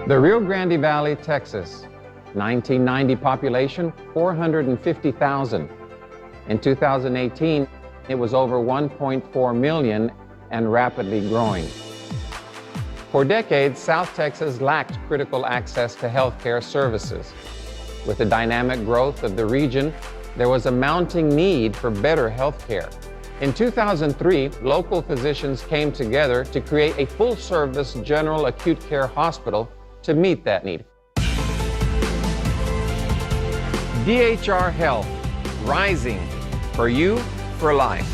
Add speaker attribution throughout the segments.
Speaker 1: The Rio Grande Valley, Texas, 1990 population, 450,000. In 2018, it was over 1.4 million and rapidly growing. For decades, South Texas lacked critical access to healthcare services. With the dynamic growth of the region, there was a mounting need for better healthcare. In 2003, local physicians came together to create a full-service general acute care hospital to meet that need. DHR Health, rising for you for life.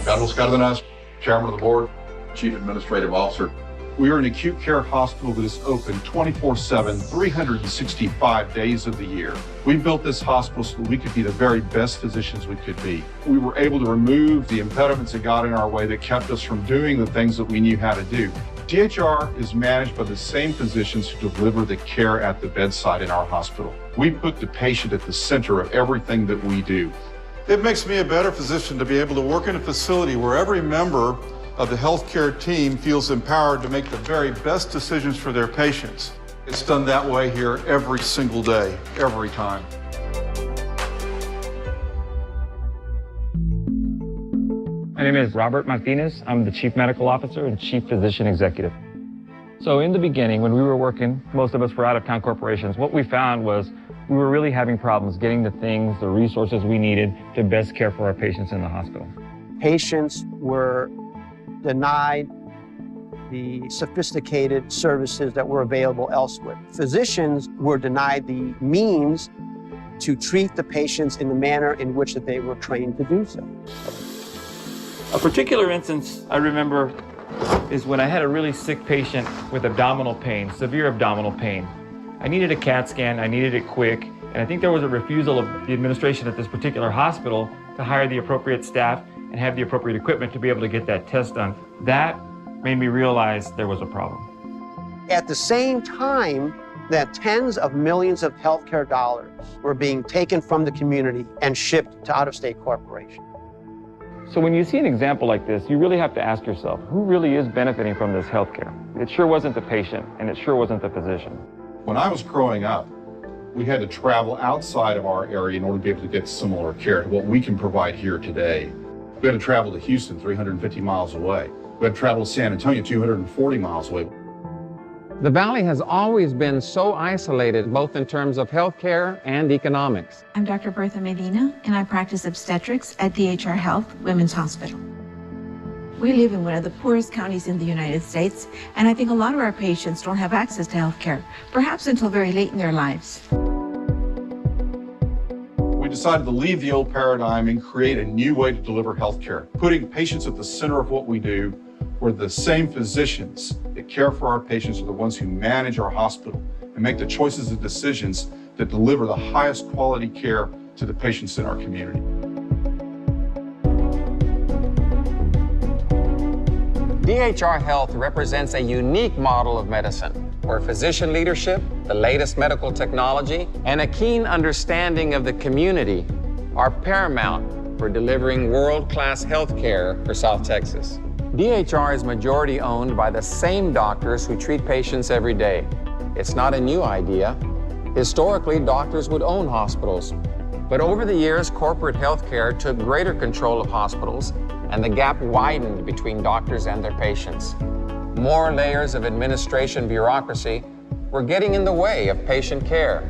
Speaker 2: Carlos Cardenas, Chairman of the Board, Chief Administrative Officer. We are an acute care hospital that is open 24/7, 365 days of the year. We built this hospital so that we could be the very best physicians we could be. We were able to remove the impediments that got in our way that kept us from doing the things that we knew how to do. DHR is managed by the same physicians who deliver the care at the bedside in our hospital. We put the patient at the center of everything that we do.
Speaker 3: It makes me a better physician to be able to work in a facility where every member of the healthcare team feels empowered to make the very best decisions for their patients. It's done that way here every single day, every time.
Speaker 4: My name is Robert Martinez. I'm the Chief Medical Officer and Chief Physician Executive. So in the beginning, when we were working, most of us were out-of-town corporations, what we found was we were really having problems getting the things, the resources we needed to best care for our patients in the hospital.
Speaker 5: Patients were denied the sophisticated services that were available elsewhere. Physicians were denied the means to treat the patients in the manner in which that they were trained to do so.
Speaker 4: A particular instance I remember is when I had a really sick patient with abdominal pain, severe abdominal pain. I needed a CAT scan, I needed it quick, and I think there was a refusal of the administration at this particular hospital to hire the appropriate staff and have the appropriate equipment to be able to get that test done. That made me realize there was a problem.
Speaker 5: At the same time that tens of millions of healthcare dollars were being taken from the community and shipped to out-of-state corporations.
Speaker 4: So when you see an example like this, you really have to ask yourself, who really is benefiting from this healthcare? It sure wasn't the patient, and it sure wasn't the physician.
Speaker 2: When I was growing up, we had to travel outside of our area in order to be able to get similar care to what we can provide here today. We had to travel to Houston, 350 miles away. We had to travel to San Antonio, 240 miles away.
Speaker 1: The Valley has always been so isolated, both in terms of healthcare and economics.
Speaker 6: I'm Dr. Bertha Medina, and I practice obstetrics at DHR Health Women's Hospital. We live in one of the poorest counties in the United States, and I think a lot of our patients don't have access to healthcare, perhaps until very late in their lives.
Speaker 2: We decided to leave the old paradigm and create a new way to deliver healthcare, putting patients at the center of what we do, where the same physicians that care for our patients are the ones who manage our hospital and make the choices and decisions that deliver the highest quality care to the patients in our community.
Speaker 1: DHR Health represents a unique model of medicine where physician leadership, the latest medical technology, and a keen understanding of the community are paramount for delivering world-class health care for South Texas. DHR is majority owned by the same doctors who treat patients every day. It's not a new idea. Historically, doctors would own hospitals. But over the years, corporate healthcare took greater control of hospitals, and the gap widened between doctors and their patients. More layers of administration bureaucracy were getting in the way of patient care.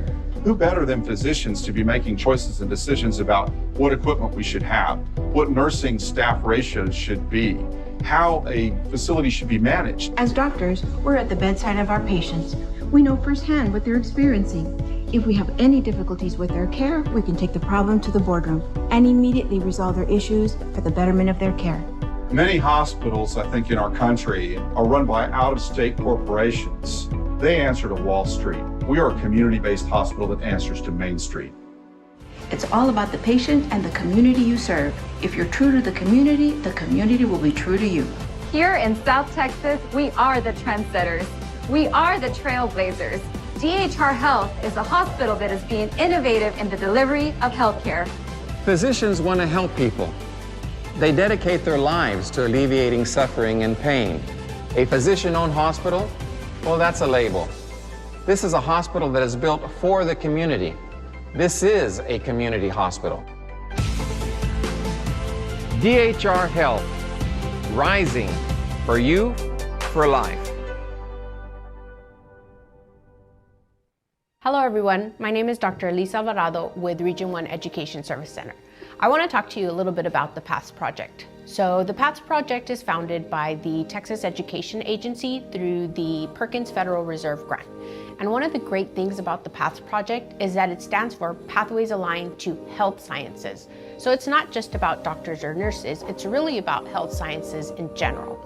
Speaker 2: Who better than physicians to be making choices and decisions about what equipment we should have, what nursing staff ratios should be, how a facility should be managed?
Speaker 6: As doctors, we're at the bedside of our patients. We know firsthand what they're experiencing. If we have any difficulties with their care, we can take the problem to the boardroom and immediately resolve their issues for the betterment of their care.
Speaker 2: Many hospitals, I think, in our country are run by out-of-state corporations. They answer to Wall Street. We are a community-based hospital that answers to Main Street.
Speaker 6: It's all about the patient and the community you serve. If you're true to the community will be true to you.
Speaker 7: Here in South Texas, we are the trendsetters. We are the trailblazers. DHR Health is a hospital that is being innovative in the delivery of healthcare.
Speaker 1: Physicians want to help people. They dedicate their lives to alleviating suffering and pain. A physician-owned hospital? Well, that's a label. This is a hospital that is built for the community. This is a community hospital. DHR Health, rising for you, for life.
Speaker 8: Hello everyone, my name is Dr. Elise Alvarado with Region 1 Education Service Center. I want to talk to you a little bit about the PATHS Project. So the PATHS Project is founded by the Texas Education Agency through the Perkins Federal Reserve Grant. And one of the great things about the PATHS Project is that it stands for Pathways Aligned to Health Sciences. So it's not just about doctors or nurses, it's really about health sciences in general.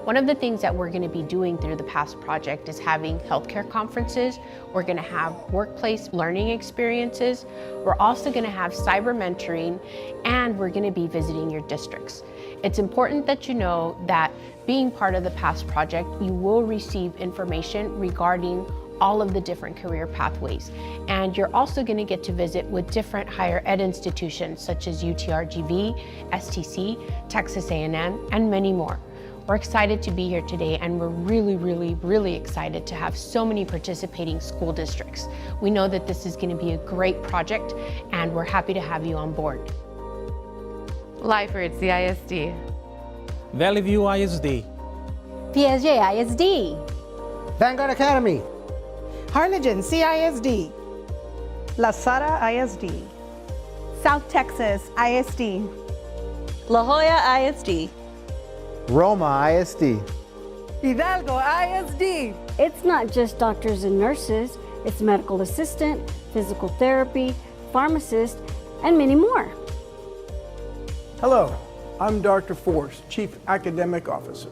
Speaker 8: One of the things that we're going to be doing through the PATHS Project is having healthcare conferences. We're going to have workplace learning experiences. We're also going to have cyber mentoring, and we're going to be visiting your districts. It's important that you know that being part of the PATHS Project, you will receive information regarding all of the different career pathways. And you're also going to get to visit with different higher ed institutions such as UTRGV, STC, Texas A&M, and many more. We're excited to be here today, and we're really excited to have so many participating school districts. We know that this is going to be a great project, and we're happy to have you on board.
Speaker 9: Lyford, CISD.
Speaker 10: Valley View ISD.
Speaker 11: PSJ ISD.
Speaker 5: Vanguard Academy.
Speaker 12: Harlingen CISD. La Sara ISD. South Texas ISD.
Speaker 11: La Jolla ISD.
Speaker 5: Roma ISD.
Speaker 12: Hidalgo ISD.
Speaker 13: It's not just doctors and nurses, it's medical assistant, physical therapy, pharmacist, and many more.
Speaker 14: Hello, I'm Dr. Force, Chief Academic Officer.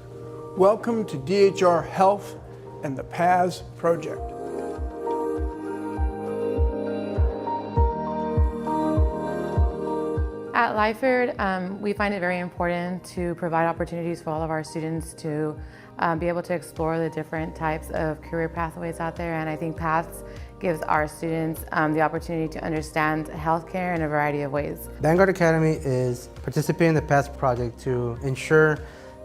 Speaker 14: Welcome to DHR Health and the PATHS Project.
Speaker 9: At Lyford, we find it very important to provide opportunities for all of our students to be able to explore the different types of career pathways out there, and I think PATHS gives our students the opportunity to understand healthcare in a variety of ways.
Speaker 15: Vanguard Academy is participating in the PATHS project to ensure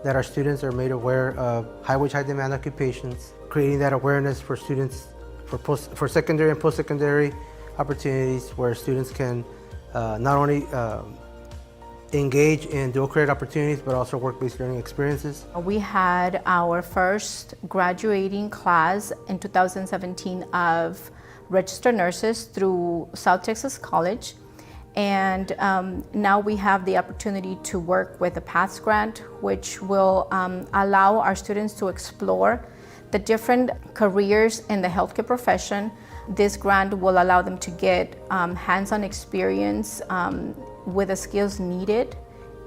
Speaker 15: that our students are made aware of high-wage, high-demand occupations, creating that awareness for students for secondary and post-secondary opportunities where students can not only engage in dual credit opportunities, but also work-based learning experiences.
Speaker 16: We had our first graduating class in 2017 of registered nurses through South Texas College. And now we have the opportunity to work with the PATHS grant, which will allow our students to explore the different careers in the healthcare profession. This grant will allow them to get hands-on experience with the skills needed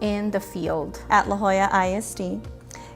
Speaker 16: in the field.
Speaker 17: At La Jolla ISD,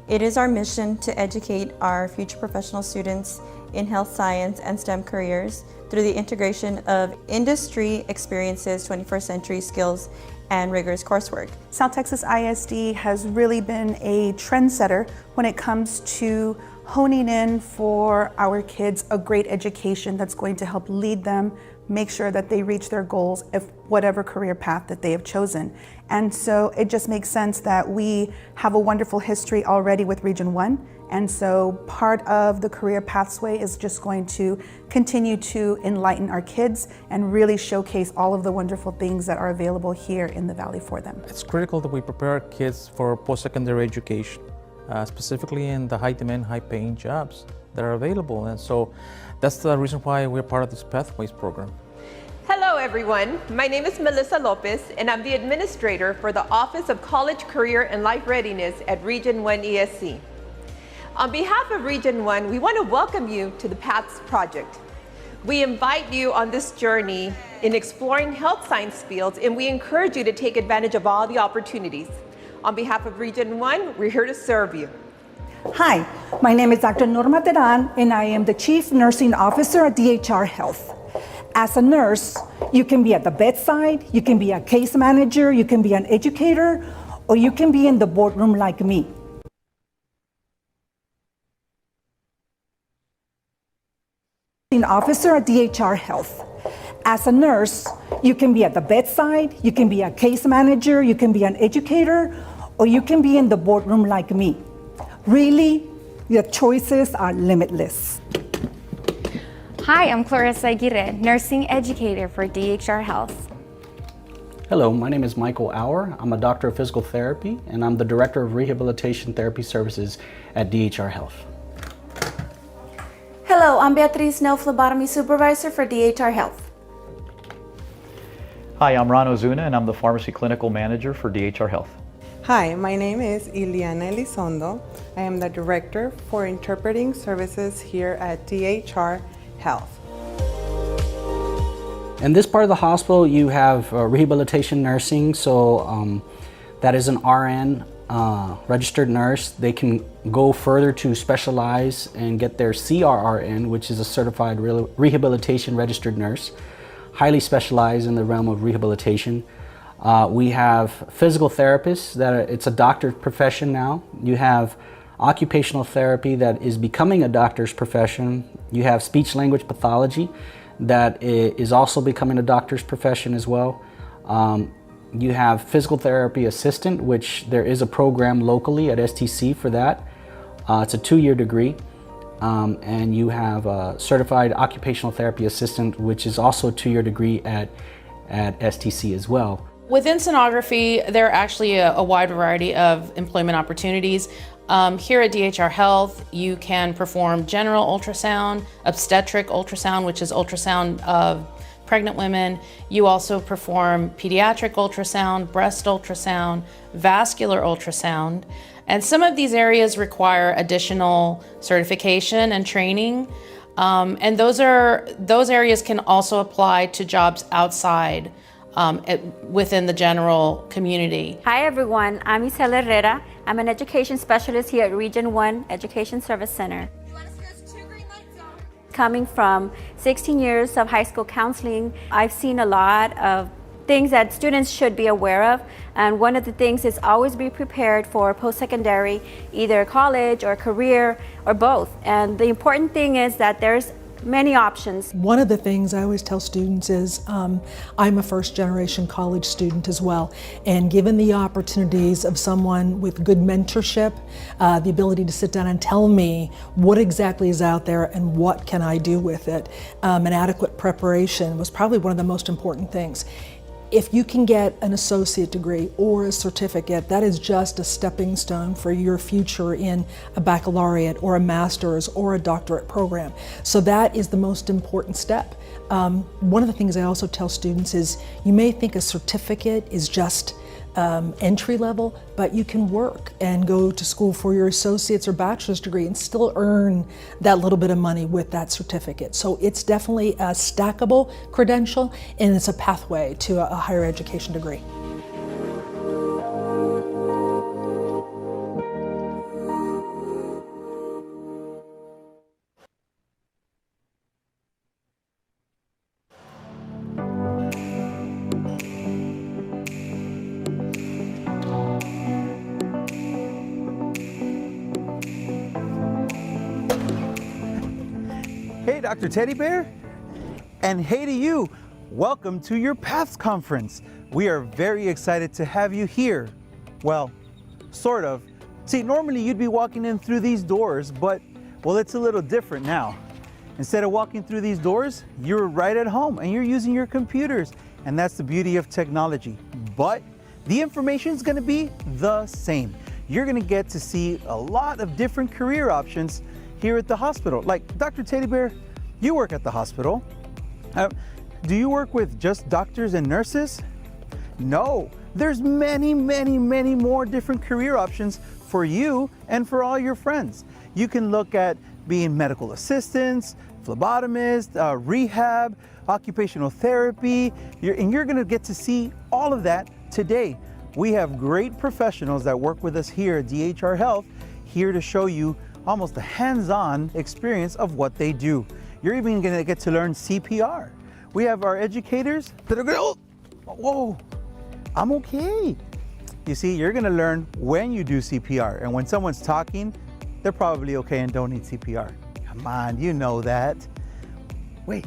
Speaker 17: it is our mission to educate our future professional students in health science and STEM careers through the integration of industry experiences, 21st century skills, and rigorous coursework.
Speaker 12: South Texas ISD has really been a trendsetter when it comes to honing in for our kids a great education that's going to help lead them, make sure that they reach their goals of whatever career path that they have chosen. And so it just makes sense that we have a wonderful history already with Region 1. And so part of the career pathway is just going to continue to enlighten our kids and really showcase all of the wonderful things that are available here in the Valley for them.
Speaker 10: It's critical that we prepare our kids for post-secondary education, specifically in the high-demand, high-paying jobs that are available. And so that's the reason why we're part of this Pathways program.
Speaker 18: Hello everyone, my name is Melissa Lopez and I'm the administrator for the Office of College, Career and Life Readiness at Region 1 ESC. On behalf of Region 1, we want to welcome you to the PATHS Project. We invite you on this journey in exploring health science fields, and we encourage you to take advantage of all the opportunities. On behalf of Region 1, we're here to serve you.
Speaker 12: Hi, my name is Dr. Norma Teran, and I am the Chief Nursing Officer at DHR Health. As a nurse, you can be at the bedside, you can be a case manager, you can be an educator, or you can be in the boardroom like me.
Speaker 19: An officer at DHR Health. As a nurse, you can be at the bedside, you can be a case manager, you can be an educator, or you can be in the boardroom like me. Really, your choices are limitless.
Speaker 20: Hi, I'm Clarissa Aguirre, nursing educator for DHR Health.
Speaker 21: Hello, my name is Michael Auer. I'm a doctor of physical therapy, and I'm the director of rehabilitation therapy services at DHR Health.
Speaker 22: Hello, I'm Beatriz Nell, phlebotomy supervisor for DHR Health.
Speaker 23: Hi, I'm Ron Ozuna, and I'm the pharmacy clinical manager for DHR Health.
Speaker 24: Hi, my name is Ileana Elizondo. I am the director for interpreting services here at DHR Health.
Speaker 21: In this part of the hospital, you have rehabilitation nursing, so that is an RN, registered nurse. They can go further to specialize and get their CRRN, which is a certified rehabilitation registered nurse, highly specialized in the realm of rehabilitation. We have physical therapists, it's a doctor's profession now. You have occupational therapy that is becoming a doctor's profession. You have speech language pathology that is also becoming a doctor's profession as well. You have physical therapy assistant, which there is a program locally at STC for that. It's a 2-year degree. And you have a certified occupational therapy assistant, which is also a 2-year degree at STC as well.
Speaker 25: Within sonography, there are actually a wide variety of employment opportunities. Here at DHR Health, you can perform general ultrasound, obstetric ultrasound, which is ultrasound of pregnant women. You also perform pediatric ultrasound, breast ultrasound, vascular ultrasound. And some of these areas require additional certification and training. And those areas can also apply to jobs outside within the general community.
Speaker 11: Hi everyone, I'm Isela Herrera. I'm an education specialist here at Region 1 Education Service Center. Coming from 16 years of high school counseling, I've seen a lot of things that students should be aware of, and one of the things is always be prepared for post-secondary, either college or career or both. And the important thing is that there's many options.
Speaker 26: One of the things I always tell students is I'm a first-generation college student as well, and given the opportunities of someone with good mentorship, the ability to sit down and tell me what exactly is out there and what can I do with it, an adequate preparation was probably one of the most important things. If you can get an associate degree or a certificate, that is just a stepping stone for your future in a baccalaureate or a master's or a doctorate program. So that is the most important step. One of the things I also tell students is you may think a certificate is just entry level, but you can work and go to school for your associate's or bachelor's degree and still earn that little bit of money with that certificate. So it's definitely a stackable credential, and it's a pathway to a higher education degree.
Speaker 27: Hey, Dr. Teddy Bear, and hey to you. Welcome to your PATHS conference. We are very excited to have you here. Well, sort of. See, normally you'd be walking in through these doors, but, well, it's a little different now. Instead of walking through these doors, you're right at home and you're using your computers, and that's the beauty of technology. But the information is going to be the same. You're going to get to see a lot of different career options here at the hospital. Like Dr. Teddy Bear, you work at the hospital. Do you work with just doctors and nurses? No, there's many more different career options for you and for all your friends. You can look at being medical assistants, phlebotomists, rehab, occupational therapy, and you're gonna get to see all of that today. We have great professionals that work with us here at DHR Health, here to show you almost a hands-on experience of what they do. You're even gonna get to learn CPR. We have our educators that are gonna, oh, whoa, I'm okay. You see, you're gonna learn when you do CPR, and when someone's talking, they're probably okay and don't need CPR. Come on, you know that. wait,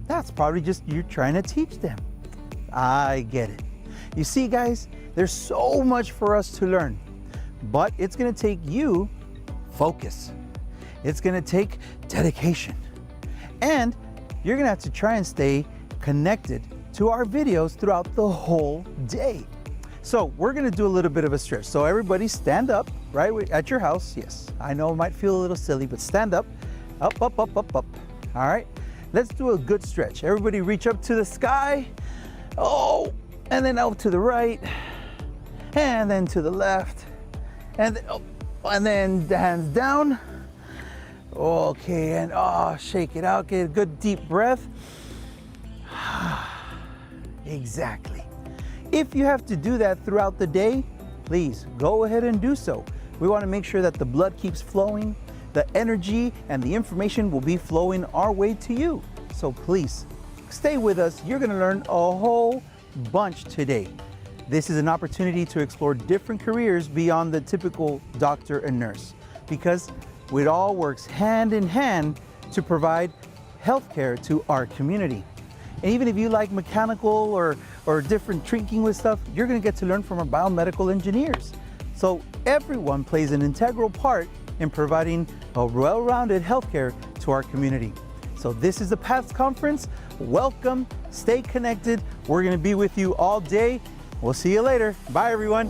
Speaker 27: that's probably just you trying to teach them. I get it. You see, guys, there's so much for us to learn, but it's gonna take you focus. It's gonna take dedication. And you're gonna have to try and stay connected to our videos throughout the whole day. So we're gonna do a little bit of a stretch. So everybody stand up, right, at your house. Yes, I know it might feel a little silly, but stand up, up, up, up, up, up. All right, let's do a good stretch. Everybody reach up to the sky. Oh, and then out to the right, and then to the left, and then the hands down. Okay, and shake it out, get a good deep breath. Exactly. If you have to do that throughout the day, please go ahead and do so. We want to make sure that the blood keeps flowing, the energy and the information will be flowing our way to you. So please stay with us. You're going to learn a whole bunch today. This is an opportunity to explore different careers beyond the typical doctor and nurse, because it all works hand in hand to provide healthcare to our community. And even if you like mechanical or different trinkings with stuff, you're going to get to learn from our biomedical engineers. So everyone plays an integral part in providing a well-rounded healthcare to our community. So this is the PATHS Conference. Welcome, stay connected. We're going to be with you all day. We'll see you later. Bye, everyone.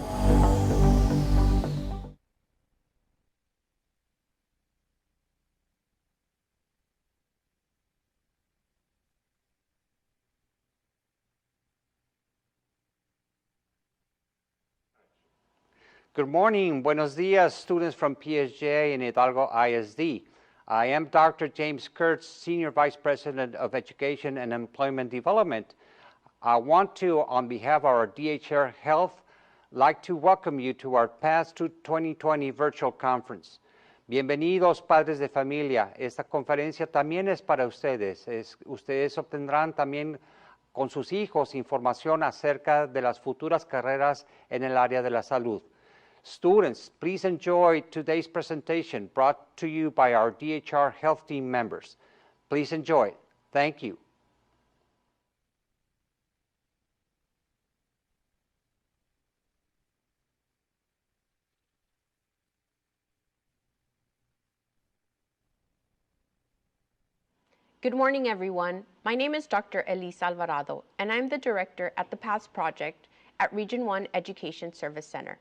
Speaker 1: Good morning, buenos dias, students from PSJ and Hidalgo ISD. I am Dr. James Kurtz, Senior Vice President of Education and Employment Development. I want to, on behalf of our DHR Health, like to welcome you to our PATHS 2020 virtual conference. Bienvenidos, padres de familia. Esta conferencia también es para ustedes. Ustedes obtendrán también con sus hijos información acerca de las futuras carreras en el área de la salud. Students, please enjoy today's presentation brought to you by our DHR Health Team members. Please enjoy it. Thank you.
Speaker 2: Good morning, everyone. My name is Dr. Elise Alvarado, and I'm the director at the PATHS Project at Region 1 Education Service Center.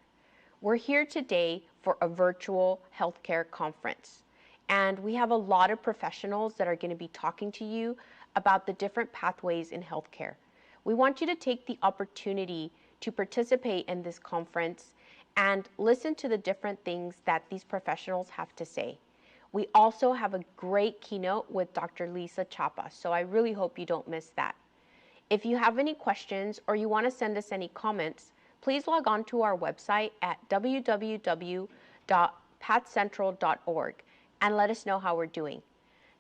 Speaker 2: We're here today for a virtual healthcare conference, and we have a lot of professionals that are going to be talking to you about the different pathways in healthcare. We want you to take the opportunity to participate in this conference and listen to the different things that these professionals have to say. We also have a great keynote with Dr. Lisa Chapa, so I really hope you don't miss that. If you have any questions or you want to send us any comments, please log on to our website at www.pathcentral.org and let us know how we're doing.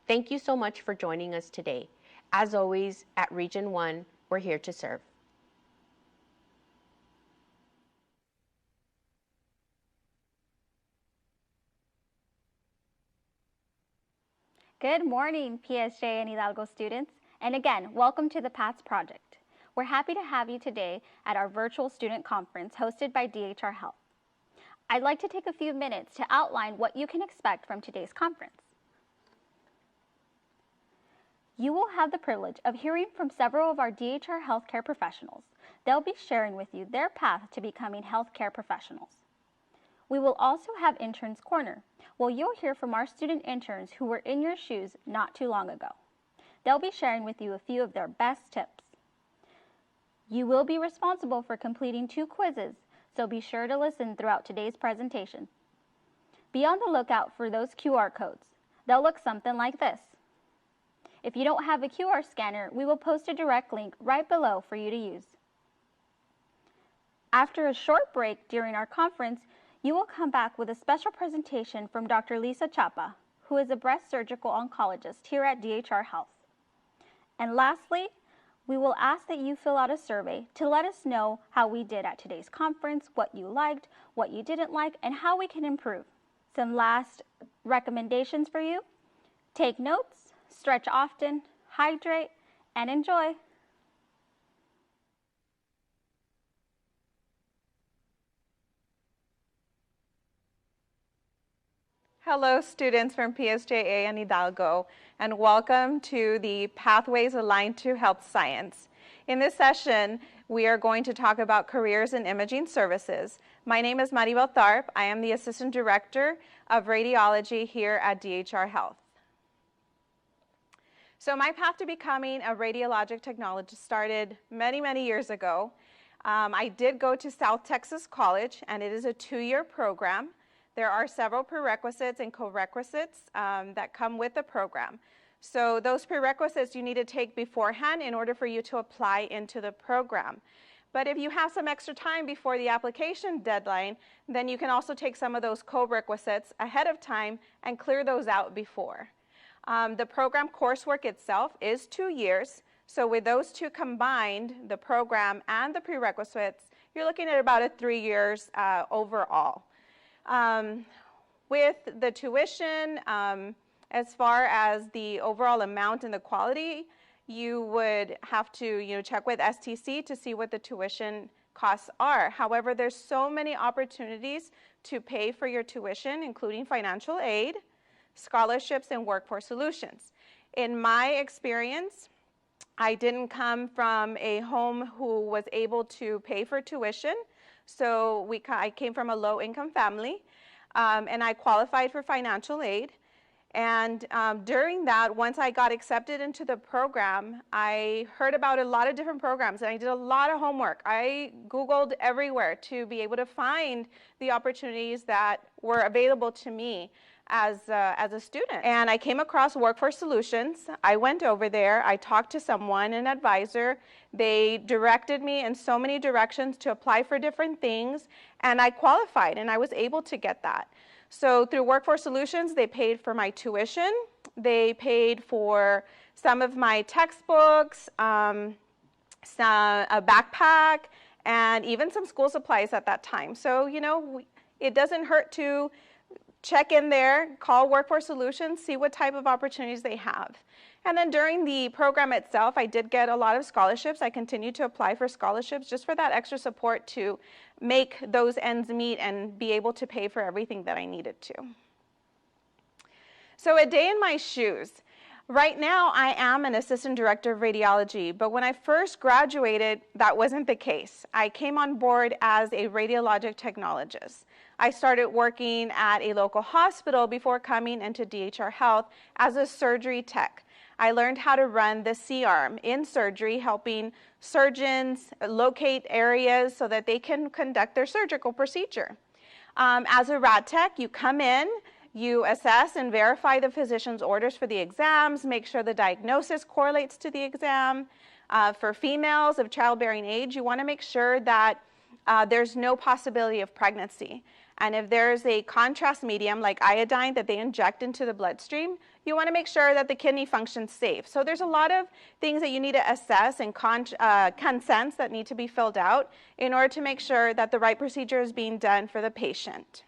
Speaker 2: Thank you so much for joining us today. As always, at Region 1, we're here to serve.
Speaker 3: Good morning, PSJ and Hidalgo students. And again, welcome to the PATHS Project. We're happy to have you today at our virtual student conference hosted by DHR Health. I'd like to take a few minutes to outline what you can expect from today's conference. You will have the privilege of hearing from several of our DHR healthcare professionals. They'll be sharing with you their path to becoming healthcare professionals. We will also have Interns Corner, where you'll hear from our student interns who were in your shoes not too long ago. They'll be sharing with you a few of their best tips. You will be responsible for completing 2 quizzes, so be sure to listen throughout today's presentation. Be on the lookout for those QR codes. They'll look something like this. If you don't have a QR scanner, we will post a direct link right below for you to use. After a short break during our conference, you will come back with a special presentation from Dr. Lisa Chapa, who is a breast surgical oncologist here at DHR Health. And lastly, we will ask that you fill out a survey to let us know how we did at today's conference, what you liked, what you didn't like, and how we can improve. Some last recommendations for you. Take notes, Stretch often, hydrate, and enjoy.
Speaker 18: Hello, students from PSJA and Hidalgo, and welcome to the Pathways Aligned to Health Science. In this session, we are going to talk about careers in imaging services. My name is Maribel Tharp. I am the Assistant Director of Radiology here at DHR Health. So my path to becoming a radiologic technologist started many, many years ago. I did go to South Texas College, and it is a 2-year program. There are several prerequisites and co-requisites that come with the program. So those prerequisites you need to take beforehand in order for you to apply into the program. But if you have some extra time before the application deadline, then you can also take some of those co-requisites ahead of time and clear those out before. The program coursework itself is 2 years. So with those two combined, the program and the prerequisites, you're looking at about 3 years overall. With the tuition, as far as the overall amount and the quality, you would have to check with STC to see what the tuition costs are. However, there's so many opportunities to pay for your tuition, including financial aid, scholarships, and workforce solutions. In my experience, I didn't come from a home who was able to pay for tuition. So I came from a low-income family, and I qualified for financial aid. And during that, once I got accepted into the program, I heard about a lot of different programs, and I did a lot of homework. I Googled everywhere to be able to find the opportunities that were available to me as a student. And I came across Workforce Solutions. I went over there. I talked to someone, an advisor. They directed me in so many directions to apply for different things, and I qualified, and I was able to get that. So through Workforce Solutions, they paid for my tuition. They paid for some of my textbooks, a backpack, and even some school supplies at that time. So, it doesn't hurt to check in there, call Workforce Solutions, see what type of opportunities they have. And then during the program itself, I did get a lot of scholarships. I continued to apply for scholarships just for that extra support to make those ends meet and be able to pay for everything that I needed to. So a day in my shoes. Right now, I am an assistant director of radiology, but when I first graduated, that wasn't the case. I came on board as a radiologic technologist. I started working at a local hospital before coming into DHR Health as a surgery tech. I learned how to run the C-arm in surgery, helping surgeons locate areas so that they can conduct their surgical procedure. As a rad tech, you come in, you assess and verify the physician's orders for the exams, make sure the diagnosis correlates to the exam. For females of childbearing age, you want to make sure that there's no possibility of pregnancy. And if there's a contrast medium like iodine that they inject into the bloodstream, you want to make sure that the kidney functions safe. So there's a lot of things that you need to assess and consents that need to be filled out in order to make sure that the right procedure is being done for the patient.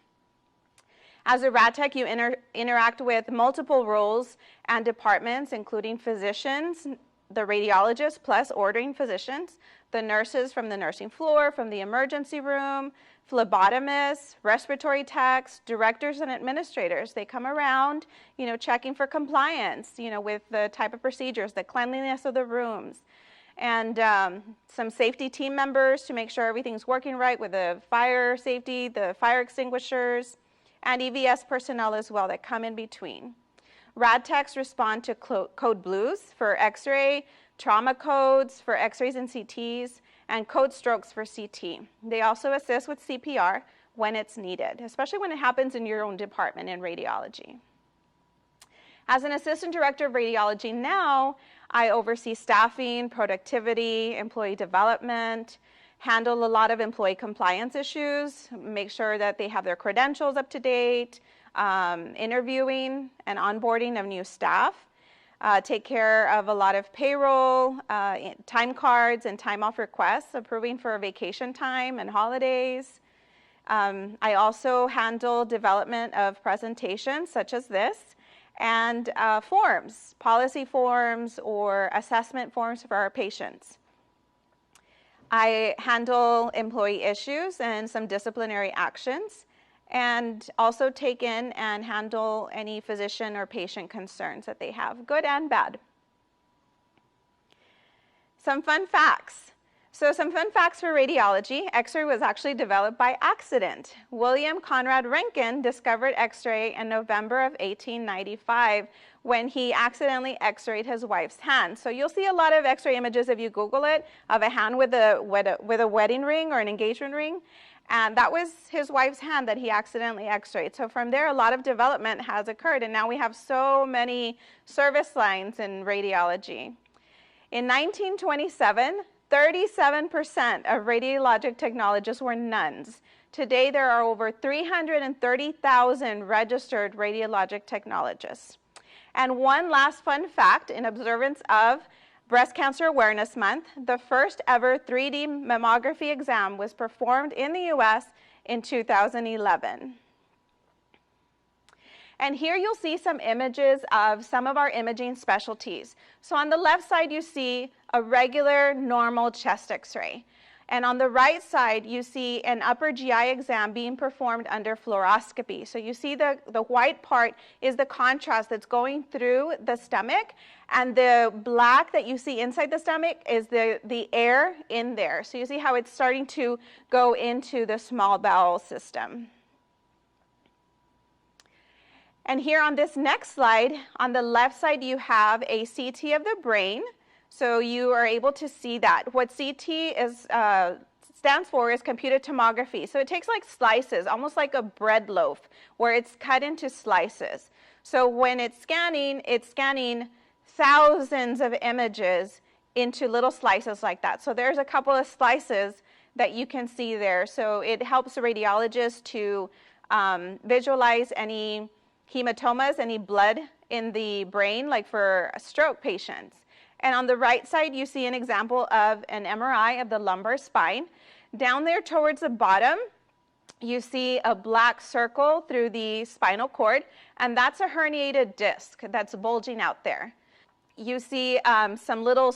Speaker 18: As a rad tech, you interact with multiple roles and departments, including physicians, the radiologists plus ordering physicians, the nurses from the nursing floor, from the emergency room, phlebotomists, respiratory techs, directors and administrators. They come around, checking for compliance, with the type of procedures, the cleanliness of the rooms, and some safety team members to make sure everything's working right with the fire safety, the fire extinguishers, and EVS personnel as well that come in between. Rad techs respond to code blues for X-ray, trauma codes for X-rays and CTs, and code strokes for CT. They also assist with CPR when it's needed, especially when it happens in your own department in radiology. As an assistant director of radiology now, I oversee staffing, productivity, employee development, handle a lot of employee compliance issues, make sure that they have their credentials up to date, interviewing and onboarding of new staff, take care of a lot of payroll, time cards and time off requests, approving for vacation time and holidays. I also handle development of presentations such as this,
Speaker 4: and forms, policy forms or assessment forms for our patients. I handle employee issues and some disciplinary actions, and also take in and handle any physician or patient concerns that they have, good and bad. Some fun facts. So some fun facts for radiology. X-ray was actually developed by accident. William Conrad Röntgen discovered X-ray in November of 1895 when he accidentally X-rayed his wife's hand. So you'll see a lot of X-ray images if you Google it of a hand with a wedding ring or an engagement ring. And that was his wife's hand that he accidentally X-rayed. So from there, a lot of development has occurred. And now we have so many service lines in radiology. In 1927, 37% of radiologic technologists were nuns. Today, there are over 330,000 registered radiologic technologists. And one last fun fact, in observance of Breast Cancer Awareness Month, the first ever 3D mammography exam was performed in the US in 2011. And here you'll see some images of some of our imaging specialties. So on the left side, you see a regular, normal chest X-ray. And on the right side, you see an upper GI exam being performed under fluoroscopy. So you see the white part is the contrast that's going through the stomach, and the black that you see inside the stomach is the air in there. So you see how it's starting to go into the small bowel system. And here on this next slide, on the left side, you have a CT of the brain. So you are able to see that. What CT stands for is computed tomography. So it takes like slices, almost like a bread loaf, where it's cut into slices. So when it's scanning thousands of images into little slices like that. So there's a couple of slices that you can see there. So it helps the radiologist to visualize any hematomas, any blood in the brain, like for stroke patients. And on the right side, you see an example of an MRI of the lumbar spine. Down there towards the bottom, you see a black circle through the spinal cord, and that's a herniated disc that's bulging out there. You see some little,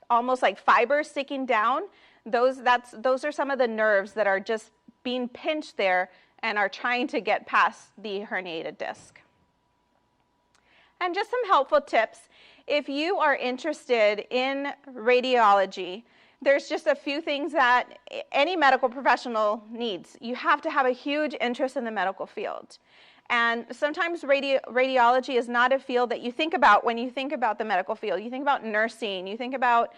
Speaker 4: almost like fibers sticking down. Those are some of the nerves that are just being pinched there and are trying to get past the herniated disc. And just some helpful tips. If you are interested in radiology, there's just a few things that any medical professional needs. You have to have a huge interest in the medical field. And sometimes radiology is not a field that you think about when you think about the medical field. You think about nursing, you think about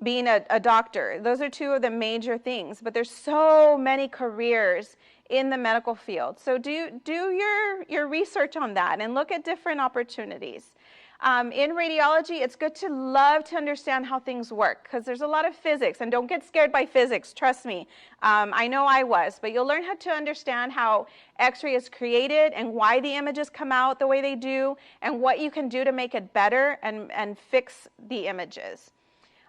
Speaker 4: being a doctor. Those are two of the major things, but there's so many careers in the medical field. So do your research on that and look at different opportunities. In radiology, it's good to love to understand how things work, because there's a lot of physics, and don't get scared by physics, trust me. I know I was, but you'll learn how to understand how X-ray is created and why the images come out the way they do, and what you can do to make it better and fix the images.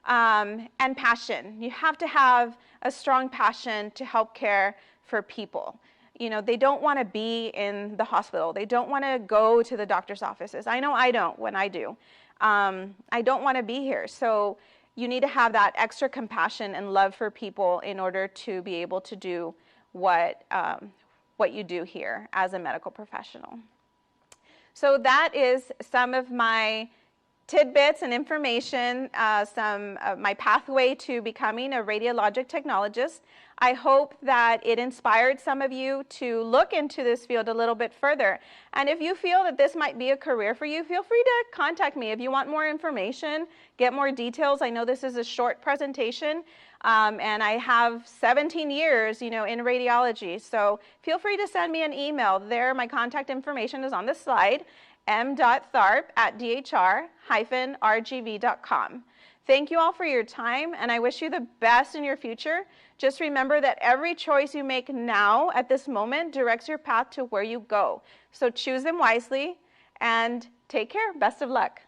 Speaker 4: And passion. You have to have a strong passion to help care for people. You know, they don't want to be in the hospital. They don't want to go to the doctor's offices. I know I don't when I do. I don't want to be here. So you need to have that extra compassion and love for people in order to be able to do what you do here as a medical professional. So that is some of my tidbits and information, my pathway to becoming a radiologic technologist. I hope that it inspired some of you to look into this field a little bit further. And if you feel that this might be a career for you, feel free to contact me if you want more information, get more details. I know this is a short presentation, and I have 17 years, in radiology. So feel free to send me an email. There, my contact information is on the slide, m.tharp@dhr-rgv.com. Thank you all for your time, and I wish you the best in your future. Just remember that every choice you make now at this moment directs your path to where you go. So choose them wisely, and take care. Best of luck.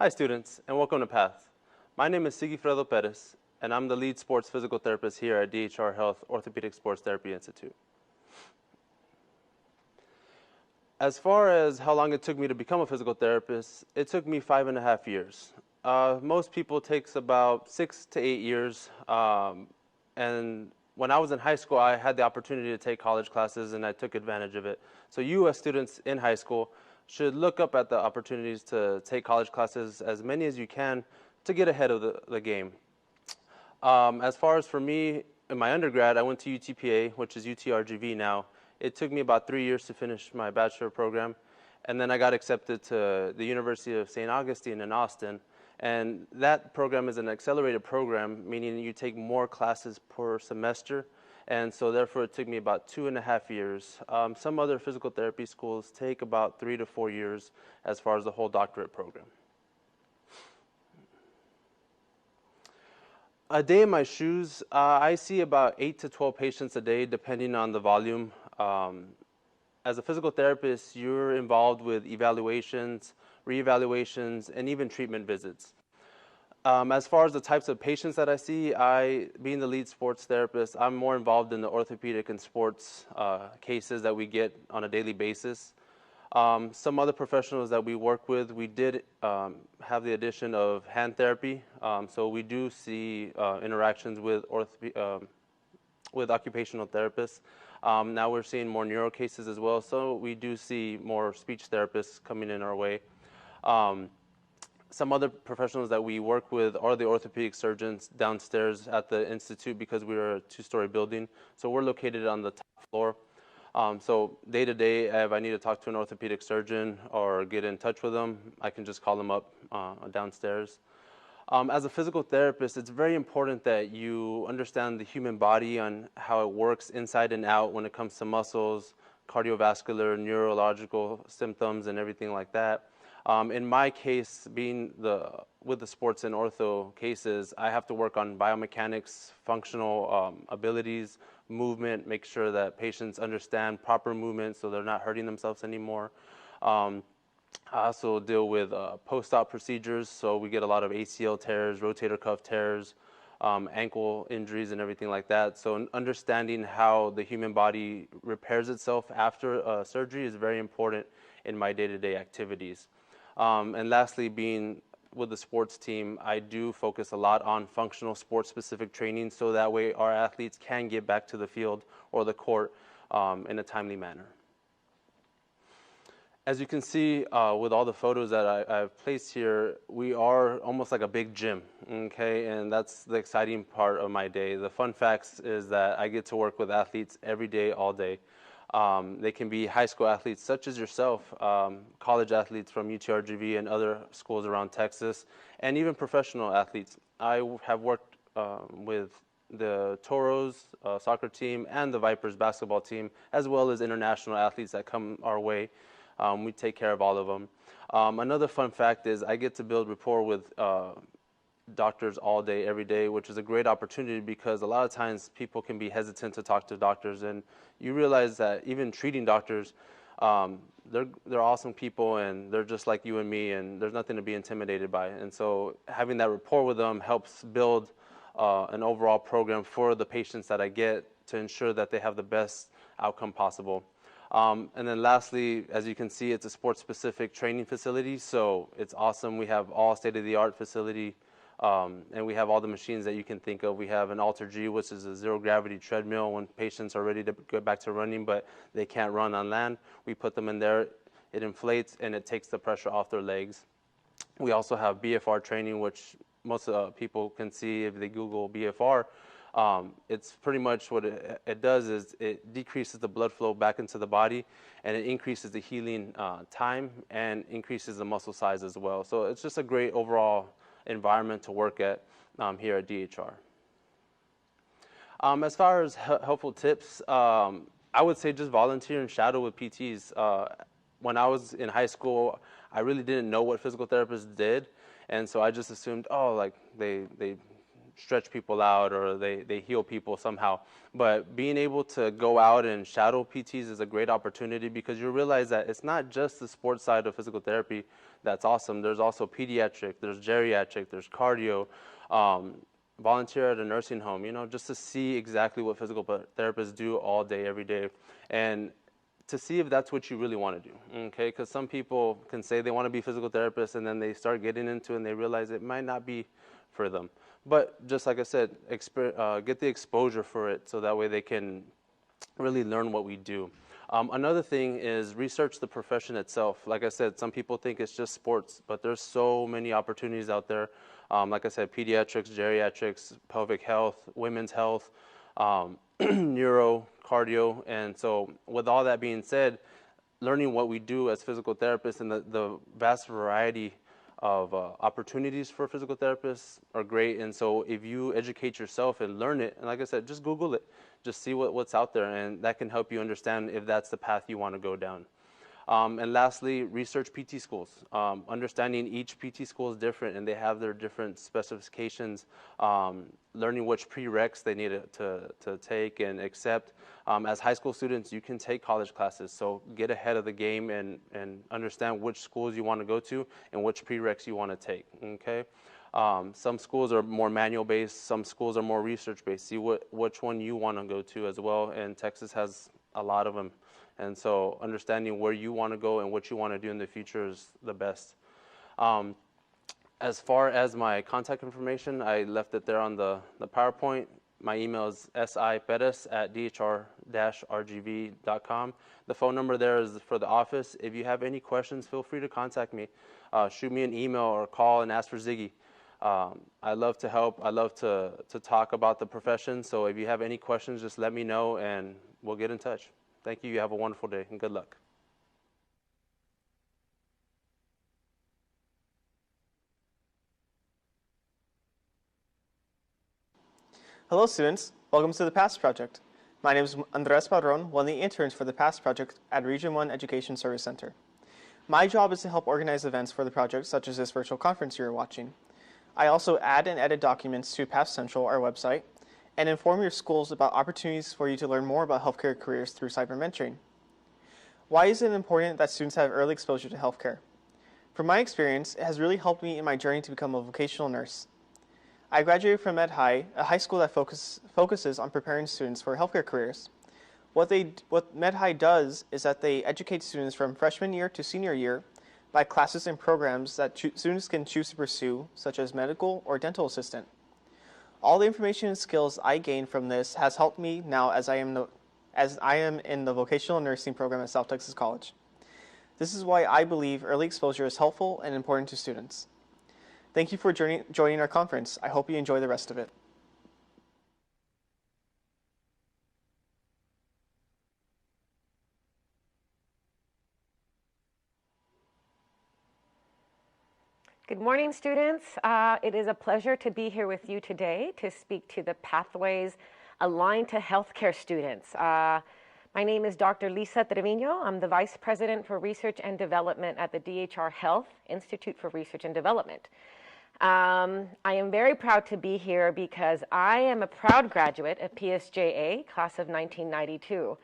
Speaker 5: Hi students, and welcome to PATH. My name is Sigifredo Perez, and I'm the lead sports physical therapist here at DHR Health Orthopedic Sports Therapy Institute. As far as how long it took me to become a physical therapist, it took me 5.5 years. Most people it takes about 6 to 8 years, and when I was in high school, I had the opportunity to take college classes, and I took advantage of it. So you as students in high school should look up at the opportunities to take college classes, as many as you can, to get ahead of the game. As far as for me, in my undergrad, I went to UTPA, which is UTRGV now. It took me about 3 years to finish my bachelor program, and then I got accepted to the University of St. Augustine in Austin. And that program is an accelerated program, meaning you take more classes per semester. And so therefore it took me about 2.5 years. Some other physical therapy schools take about 3 to 4 years as far as the whole doctorate program. A day in my shoes, I see about 8 to 12 patients a day, depending on the volume. As a physical therapist, you're involved with evaluations, reevaluations, and even treatment visits. As far as the types of patients that I see, being the lead sports therapist, I'm more involved in the orthopedic and sports cases that we get on a daily basis. Some other professionals that we work with, we did have the addition of hand therapy, so we do see interactions with occupational therapists. Now we're seeing more neuro cases as well, so we do see more speech therapists coming in our way. Some other professionals that we work with are the orthopedic surgeons downstairs at the institute, because we're a 2-story building. So we're located on the top floor. So day to day, if I need to talk to an orthopedic surgeon or get in touch with them, I can just call them up downstairs. As a physical therapist, it's very important that you understand the human body on how it works inside and out when it comes to muscles, cardiovascular, neurological symptoms, and everything like that. In my case, being with the sports and ortho cases, I have to work on biomechanics, functional abilities, movement, make sure that patients understand proper movement so they're not hurting themselves anymore. I also deal with post-op procedures, so we get a lot of ACL tears, rotator cuff tears, ankle injuries, and everything like that. So understanding how the human body repairs itself after surgery is very important in my day-to-day activities. And lastly, being with the sports team, I do focus a lot on functional sports-specific training, so that way our athletes can get back to the field or the court in a timely manner. As you can see with all the photos that I've placed here, we are almost like a big gym, okay? And that's the exciting part of my day. The fun facts is that I get to work with athletes every day, all day. They can be high school athletes such as yourself, college athletes from UTRGV and other schools around Texas, and even professional athletes. I have worked with the Toros soccer team and the Vipers basketball team, as well as international athletes that come our way. We take care of all of them. Another fun fact is I get to build rapport with doctors all day, every day, which is a great opportunity, because a lot of times people can be hesitant to talk to doctors, and you realize that even treating doctors, they're awesome people, and they're just like you and me, and there's nothing to be intimidated by. And so having that rapport with them helps build an overall program for the patients that I get to ensure that they have the best outcome possible. And then lastly, as you can see, it's a sports-specific training facility, so it's awesome. We have all state-of-the-art facility, and we have all the machines that you can think of. We have an Alter-G, which is a zero-gravity treadmill when patients are ready to get back to running, but they can't run on land. We put them in there, it inflates, and it takes the pressure off their legs. We also have BFR training, which most people can see if they Google BFR. It's pretty much what it does is it decreases the blood flow back into the body, and it increases the healing time and increases the muscle size as well. So it's just a great overall environment to work at here at DHR. As far as helpful tips, I would say just volunteer and shadow with PTs. When I was in high school, I really didn't know what physical therapists did, and so I just assumed, oh, like they stretch people out or they heal people somehow. But being able to go out and shadow PTs is a great opportunity because you realize that it's not just the sports side of physical therapy that's awesome. There's also pediatric, there's geriatric, there's cardio, volunteer at a nursing home, you know, just to see exactly what physical therapists do all day, every day. And to see if that's what you really want to do, okay? Because some people can say they want to be physical therapists and then they start getting into it and they realize it might not be for them. But just like I said, get the exposure for it so that way they can really learn what we do. Another thing is research the profession itself. Like I said, some people think it's just sports, but there's so many opportunities out there. Like I said, pediatrics, geriatrics, pelvic health, women's health, neuro, cardio. And so with all that being said, learning what we do as physical therapists and the vast variety of opportunities for physical therapists are great. And so if you educate yourself and learn it, and like I said, just Google it, just see what's out there, and that can help you understand if that's the path you want to go down. And lastly, research PT schools. Understanding each PT school is different and they have their different specifications, learning which prereqs they need to take and accept. As high school students, you can take college classes, so get ahead of the game and understand which schools you want to go to and which prereqs you want to take, okay? Some schools are more manual based, some schools are more research based. See which one you want to go to as well, and Texas has a lot of them. And so understanding where you want to go and what you want to do in the future is the best. As far as my contact information, I left it there on the PowerPoint. My email is siperez@dhr-rgv.com. The phone number there is for the office. If you have any questions, feel free to contact me. Shoot me an email or call and ask for Ziggy. I love to help. I love to talk about the profession. So if you have any questions, just let me know and we'll get in touch. Thank you. You have a wonderful day and good luck.
Speaker 6: Hello students, welcome to the PASS Project. My name is Andres Padron, one of the interns for the PASS Project at Region 1 Education Service Center. My job is to help organize events for the project, such as this virtual conference you are watching. I also add and edit documents to PASS Central, our website, and inform your schools about opportunities for you to learn more about healthcare careers through cyber mentoring. Why is it important that students have early exposure to healthcare? From my experience, it has really helped me in my journey to become a vocational nurse. I graduated from Med High, a high school that focuses on preparing students for healthcare careers. What Med High does is that they educate students from freshman year to senior year by classes and programs that students can choose to pursue, such as medical or dental assistant. All the information and skills I gained from this has helped me now as I am in the vocational nursing program at South Texas College. This is why I believe early exposure is helpful and important to students. Thank you for joining our conference. I hope you enjoy the rest of it.
Speaker 7: Good morning, students. It is a pleasure to be here with you today to speak to the pathways aligned to healthcare students. My name is Dr. Lisa Trevino. I'm the Vice President for Research and Development at the DHR Health Institute for Research and Development. I am very proud to be here because I am a proud graduate of PSJA, class of 1992.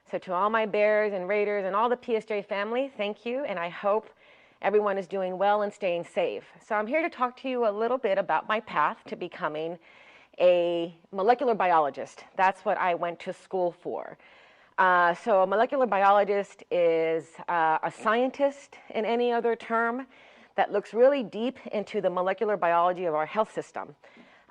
Speaker 7: So to all my Bears and Raiders and all the PSJ family, thank you, and I hope everyone is doing well and staying safe. So I'm here to talk to you a little bit about my path to becoming a molecular biologist. That's what I went to school for. So a molecular biologist is a scientist in any other term that looks really deep into the molecular biology of our health system.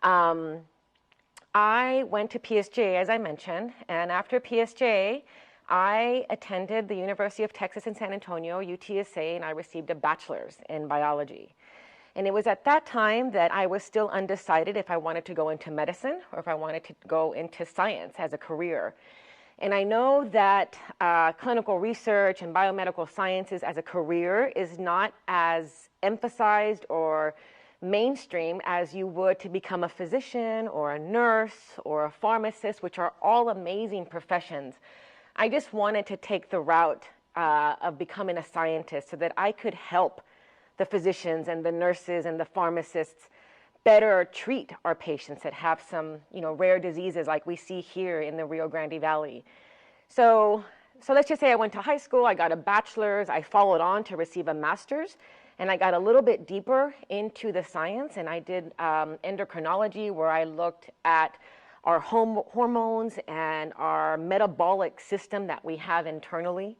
Speaker 7: I went to PSJ, as I mentioned, and after PSJ, I attended the University of Texas in San Antonio, UTSA, and I received a bachelor's in biology. And it was at that time that I was still undecided if I wanted to go into medicine or if I wanted to go into science as a career. And I know that clinical research and biomedical sciences as a career is not as emphasized or mainstream as you would to become a physician or a nurse or a pharmacist, which are all amazing professions. I just wanted to take the route of becoming a scientist so that I could help the physicians and the nurses and the pharmacists better treat our patients that have some, rare diseases like we see here in the Rio Grande Valley. So let's just say I went to high school, I got a bachelor's, I followed on to receive a master's, and I got a little bit deeper into the science, and I did endocrinology, where I looked at our hormones and our metabolic system that we have internally.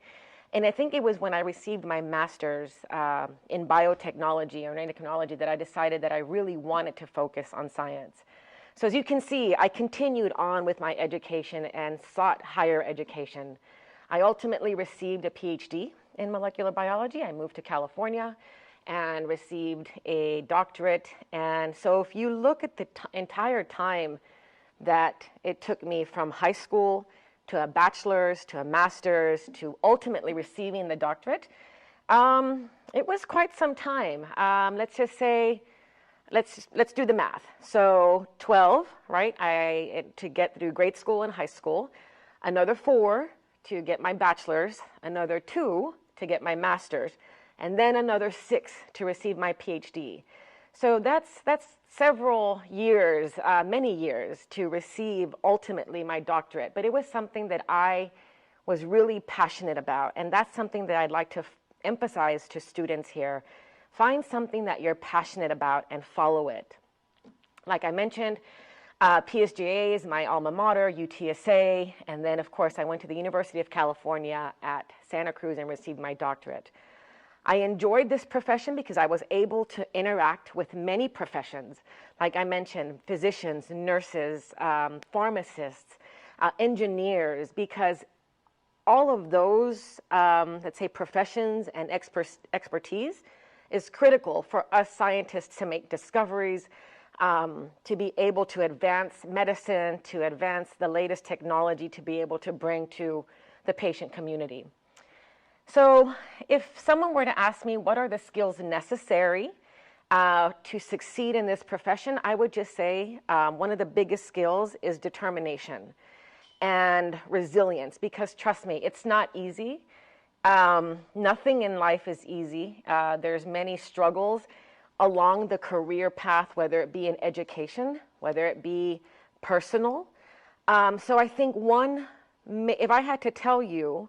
Speaker 7: And I think it was when I received my master's in biotechnology or in endocrinology that I decided that I really wanted to focus on science. So as you can see, I continued on with my education and sought higher education. I ultimately received a PhD in molecular biology. I moved to California and received a doctorate. And so if you look at the entire time that it took me from high school to a bachelor's, to a master's, to ultimately receiving the doctorate, it was quite some time. Let's just say, let's do the math. So 12, right, to get through grade school and high school, another 4 to get my bachelor's, another 2 to get my master's, and then another 6 to receive my PhD. So that's several years, many years, to receive ultimately my doctorate. But it was something that I was really passionate about, and that's something that I'd like to emphasize to students here. Find something that you're passionate about and follow it. Like I mentioned, PSJA is my alma mater, UTSA, and then of course I went to the University of California at Santa Cruz and received my doctorate. I enjoyed this profession because I was able to interact with many professions. Like I mentioned, physicians, nurses, pharmacists, engineers, because all of those, let's say, professions and expertise is critical for us scientists to make discoveries, to be able to advance medicine, to advance the latest technology to be able to bring to the patient community. So if someone were to ask me what are the skills necessary to succeed in this profession, I would just say one of the biggest skills is determination and resilience, because trust me, it's not easy. Nothing in life is easy. There's many struggles along the career path, whether it be in education, whether it be personal. So I think if I had to tell you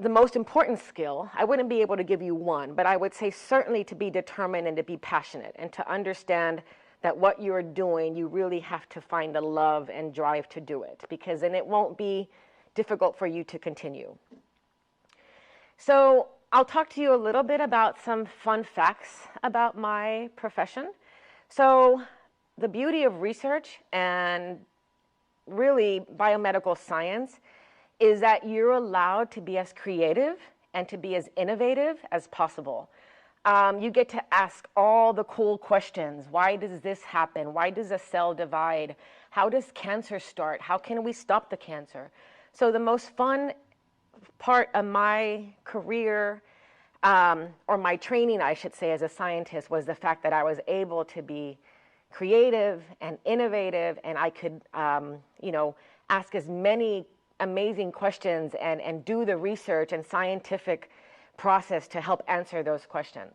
Speaker 7: the most important skill, I wouldn't be able to give you one, but I would say certainly to be determined and to be passionate and to understand that what you're doing, you really have to find the love and drive to do it, because then it won't be difficult for you to continue. So I'll talk to you a little bit about some fun facts about my profession. So the beauty of research and really biomedical science is that you're allowed to be as creative and to be as innovative as possible. You get to ask all the cool questions. Why does this happen? Why does a cell divide? How does cancer start? How can we stop the cancer? So the most fun part of my career, or my training, I should say, as a scientist, was the fact that I was able to be creative and innovative, and I could, ask as many amazing questions and do the research and scientific process to help answer those questions.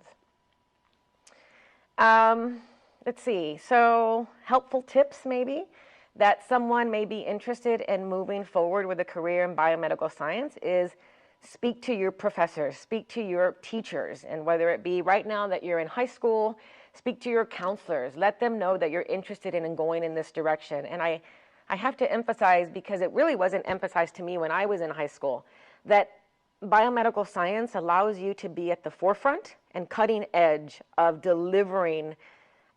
Speaker 7: Let's see, so helpful tips maybe that someone may be interested in moving forward with a career in biomedical science is speak to your professors, speak to your teachers, and whether it be right now that you're in high school, speak to your counselors, let them know that you're interested in going in this direction. And I have to emphasize, because it really wasn't emphasized to me when I was in high school, that biomedical science allows you to be at the forefront and cutting edge of delivering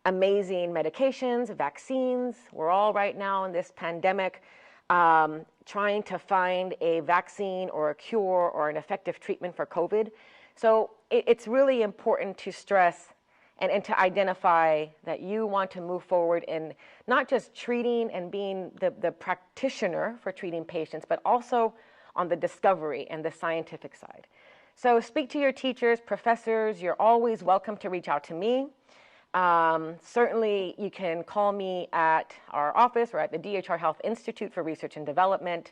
Speaker 7: amazing medications, vaccines. We're all right now in this pandemic trying to find a vaccine or a cure or an effective treatment for COVID. So it's really important to stress and to identify that you want to move forward in not just treating and being the practitioner for treating patients, but also on the discovery and the scientific side. So speak to your teachers, professors. You're always welcome to reach out to me. Certainly you can call me at our office or at the DHR Health Institute for Research and Development.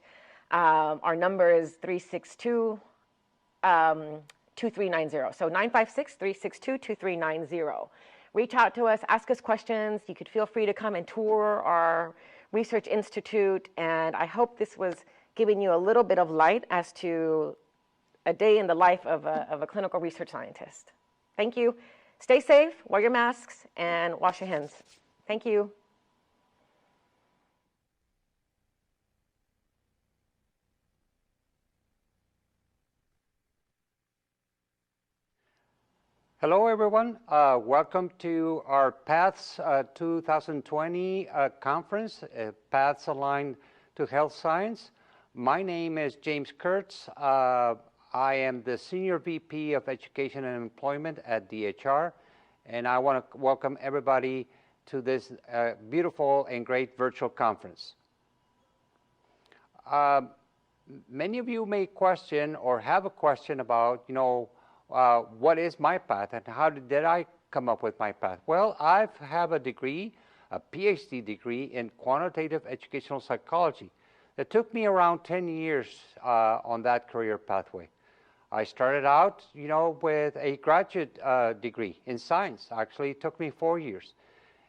Speaker 7: Our number is 362 2390. So 956-362-2390. reach out to us, ask us questions. You could feel free to come and tour our research institute, and I hope this was giving you a little bit of light as to a day in the life of a clinical research scientist. Thank you. Stay safe, wear your masks, and wash your hands. Thank you.
Speaker 1: Hello, everyone. Welcome to our PATHS 2020 conference, PATHS Aligned to Health Science. My name is James Kurtz. I am the Senior VP of Education and Employment at DHR, and I want to welcome everybody to this beautiful and great virtual conference. Many of you may question or have a question about, what is my path and how did I come up with my path? Well, I have a degree, a PhD degree in quantitative educational psychology. It took me around 10 years on that career pathway. I started out, with a graduate degree in science. Actually, it took me 4 years.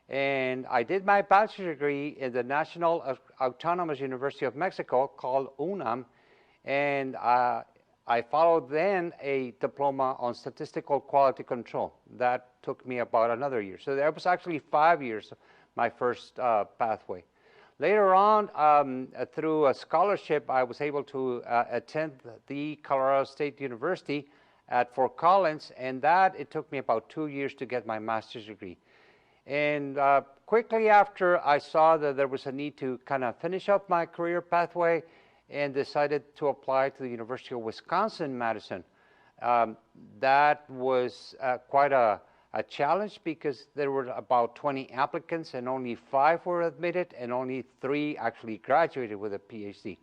Speaker 1: And I did my bachelor's degree in the National Autonomous University of Mexico called UNAM, and I followed then a diploma on statistical quality control. That took me about another year. So that was actually 5 years, my first pathway. Later on, through a scholarship, I was able to attend the Colorado State University at Fort Collins, and it took me about 2 years to get my master's degree. And quickly after, I saw that there was a need to kind of finish up my career pathway and decided to apply to the University of Wisconsin-Madison. That was quite a challenge because there were about 20 applicants and only 5 were admitted and only 3 actually graduated with a PhD.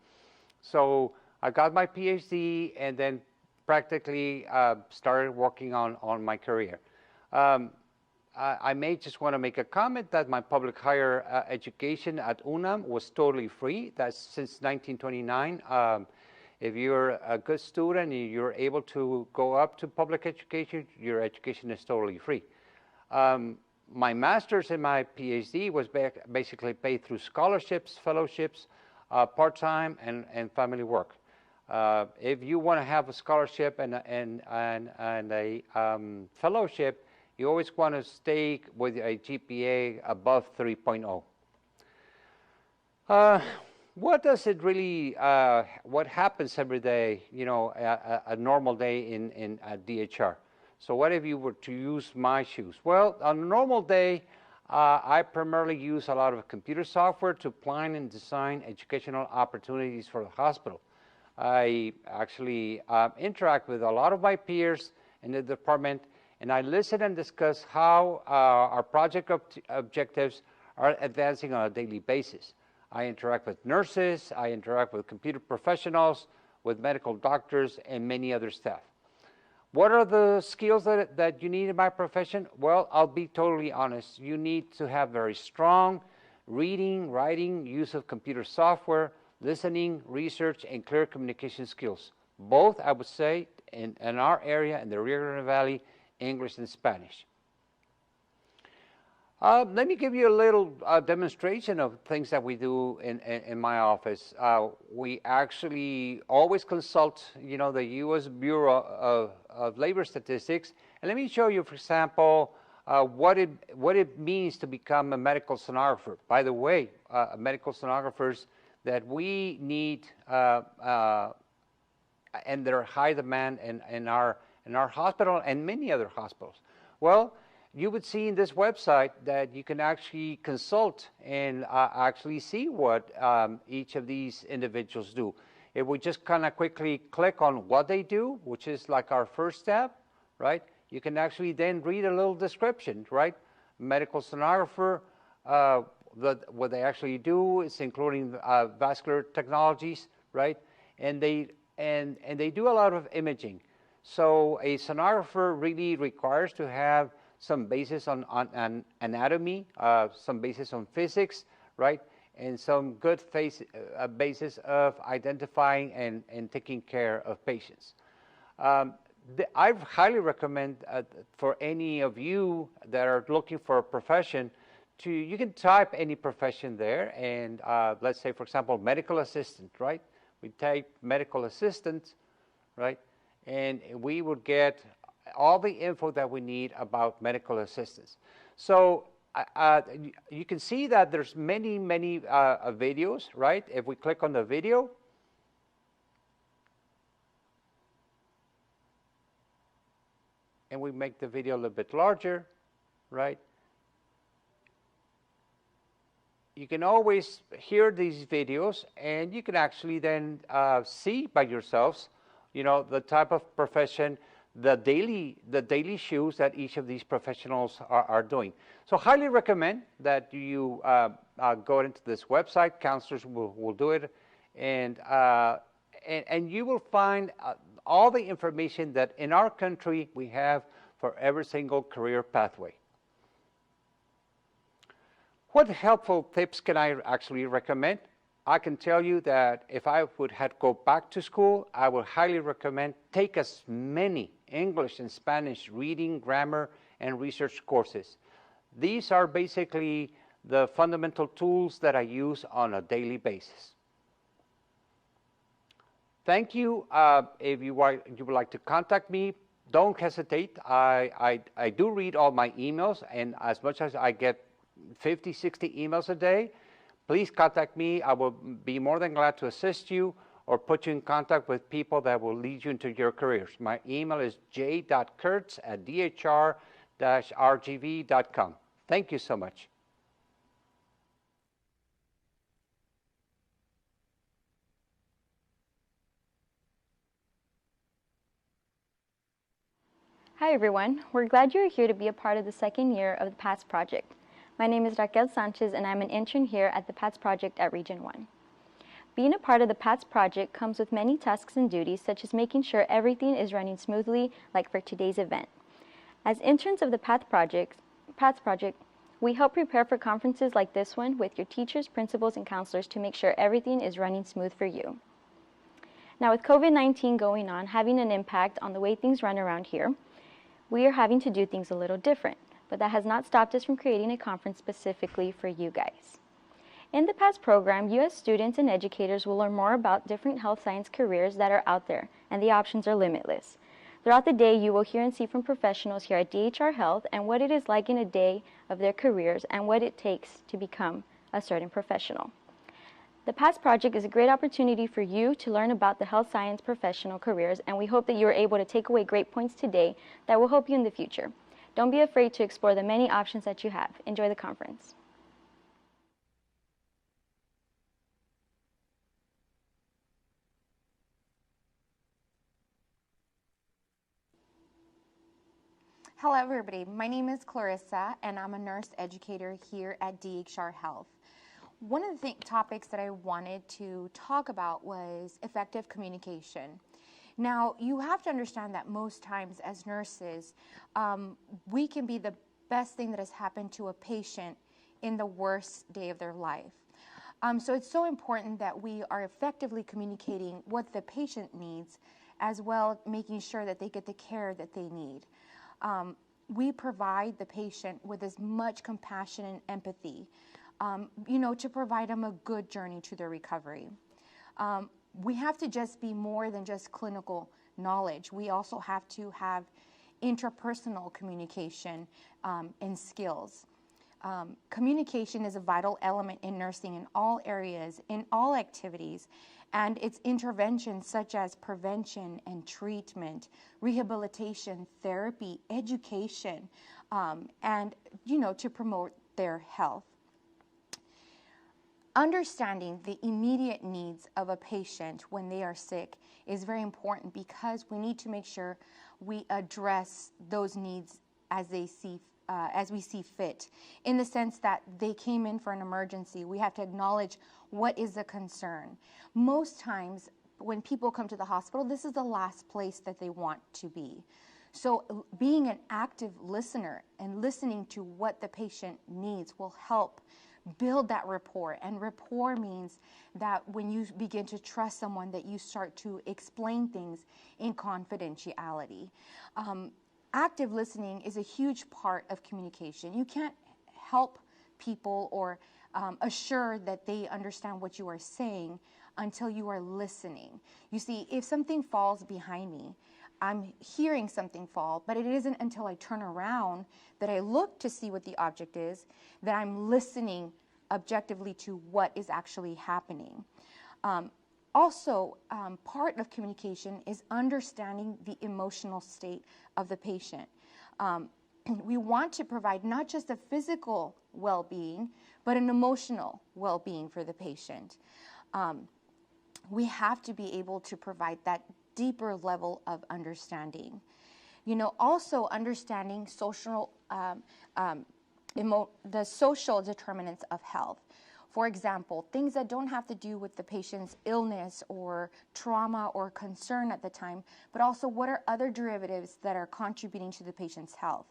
Speaker 1: So I got my PhD and then practically started working on my career. I may just want to make a comment that my public higher education at UNAM was totally free. That's since 1929. If you're a good student and you're able to go up to public education, your education is totally free. My master's and my PhD was basically paid through scholarships, fellowships, part-time, and family work. If you want to have a scholarship and a fellowship, you always want to stay with a GPA above 3.0. What does it really, what happens every day, a normal day in DHR? So what if you were to use my shoes? Well, on a normal day, I primarily use a lot of computer software to plan and design educational opportunities for the hospital. I actually interact with a lot of my peers in the department, and I listen and discuss how our project objectives are advancing on a daily basis. I interact with nurses, I interact with computer professionals, with medical doctors, and many other staff. What are the skills that you need in my profession? Well, I'll be totally honest. You need to have very strong reading, writing, use of computer software, listening, research, and clear communication skills. Both, I would say, in our area, in the Rio Grande Valley, English and Spanish. Let me give you a little demonstration of things that we do in my office. We actually always consult, the U.S. Bureau of Labor Statistics, and let me show you, for example, what it means to become a medical sonographer. By the way, medical sonographers that we need, and they're high demand in our hospital and many other hospitals. Well, you would see in this website that you can actually consult and actually see what each of these individuals do. If we just kind of quickly click on what they do, which is like our first step, right? You can actually then read a little description, right? Medical sonographer, what they actually do is including vascular technologies, right? And they do a lot of imaging. So a sonographer really requires to have some basis on anatomy, some basis on physics, right? And some good basis of identifying and taking care of patients. I highly recommend for any of you that are looking for a profession, you can type any profession there, and let's say, for example, medical assistant, right? We type medical assistant, right? And we would get all the info that we need about medical assistants. So you can see that there's many videos, right? If we click on the video, and we make the video a little bit larger, right? You can always hear these videos, and you can actually then see by yourselves, you know, the type of profession, the daily shoes that each of these professionals are doing. So highly recommend that you go into this website. Counselors will do it, and you will find all the information that in our country we have for every single career pathway. What helpful tips can I actually recommend? I can tell you that if I would have to go back to school, I would highly recommend take as many English and Spanish reading, grammar, and research courses. These are basically the fundamental tools that I use on a daily basis. Thank you. If you would like to contact me, don't hesitate. I do read all my emails, and as much as I get 50, 60 emails a day, please contact me. I will be more than glad to assist you or put you in contact with people that will lead you into your careers. My email is j.kurtz@dhr-rgv.com. Thank you so much.
Speaker 8: Hi everyone, we're glad you're here to be a part of the second year of the PATS project. My name is Raquel Sanchez and I'm an intern here at the PATS project at Region 1. Being a part of the PATS project comes with many tasks and duties, such as making sure everything is running smoothly, like for today's event. As interns of the PATS project, we help prepare for conferences like this one with your teachers, principals, and counselors to make sure everything is running smooth for you. Now with COVID-19 going on, having an impact on the way things run around here, we are having to do things a little different, but that has not stopped us from creating a conference specifically for you guys. In the PATS program, you as students and educators will learn more about different health science careers that are out there, and the options are limitless. Throughout the day, you will hear and see from professionals here at DHR Health and what it is like in a day of their careers and what it takes to become a certain professional. The PATS project is a great opportunity for you to learn about the health science professional careers, and we hope that you are able to take away great points today that will help you in the future. Don't be afraid to explore the many options that you have. Enjoy the conference.
Speaker 9: Hello everybody, my name is Clarissa and I'm a nurse educator here at DHR Health. One of the topics that I wanted to talk about was effective communication. Now, you have to understand that most times as nurses, we can be the best thing that has happened to a patient in the worst day of their life. So it's so important that we are effectively communicating what the patient needs, as well making sure that they get the care that they need. We provide the patient with as much compassion and empathy, to provide them a good journey to their recovery. We have to just be more than just clinical knowledge. We also have to have interpersonal communication and skills. Communication is a vital element in nursing in all areas, in all activities, and its interventions such as prevention and treatment, rehabilitation, therapy, education, and to promote their health. Understanding the immediate needs of a patient when they are sick is very important, because we need to make sure we address those needs as we see fit. In the sense that they came in for an emergency, we have to acknowledge what is the concern. Most times when people come to the hospital, this is the last place that they want to be. So being an active listener and listening to what the patient needs will help build that rapport. And rapport means that when you begin to trust someone, that you start to explain things in confidentiality. Active listening is a huge part of communication. You can't help people or assure that they understand what you are saying until you are listening. You see, if something falls behind me, I'm hearing something fall, but it isn't until I turn around that I look to see what the object is, that I'm listening objectively to what is actually happening. Also, part of communication is understanding the emotional state of the patient. We want to provide not just a physical well-being, but an emotional well-being for the patient. We have to be able to provide that deeper level of understanding. You know, also understanding social, the social determinants of health. For example, things that don't have to do with the patient's illness or trauma or concern at the time, but also what are other derivatives that are contributing to the patient's health.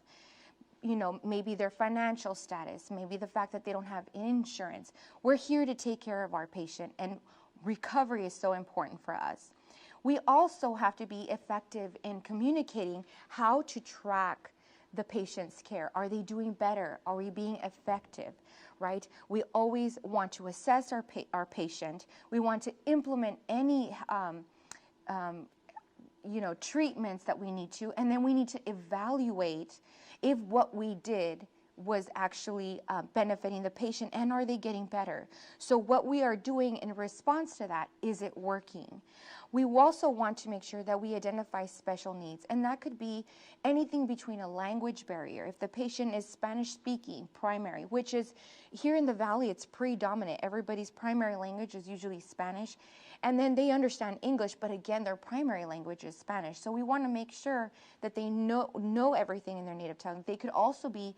Speaker 9: You know, maybe their financial status, maybe the fact that they don't have insurance. We're here to take care of our patient, and recovery is so important for us. We also have to be effective in communicating how to track the patient's care. Are they doing better? Are we being effective? Right? We always want to assess our patient. We want to implement any treatments that we need to, and then we need to evaluate if what we did was actually benefiting the patient, and are they getting better? So what we are doing in response to that, is it working? We also want to make sure that we identify special needs, and that could be anything between a language barrier. If the patient is Spanish speaking, primary, which is here in the Valley, it's predominant. Everybody's primary language is usually Spanish, and then they understand English, but again, their primary language is Spanish. So we want to make sure that they know everything in their native tongue. They could also be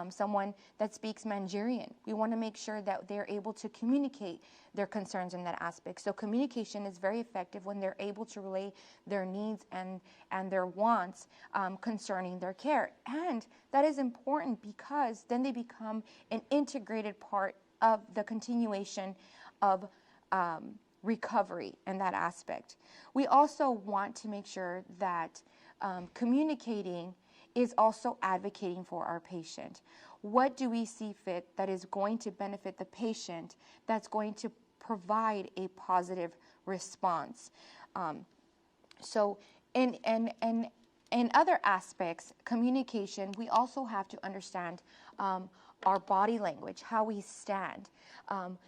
Speaker 9: someone that speaks Mandarin. We want to make sure that they're able to communicate their concerns in that aspect. So communication is very effective when they're able to relay their needs and their wants concerning their care. And that is important because then they become an integrated part of the continuation of recovery in that aspect. We also want to make sure that communicating is also advocating for our patient. What do we see fit that is going to benefit the patient, that's going to provide a positive response? So in other aspects, communication, we also have to understand our body language, how we stand.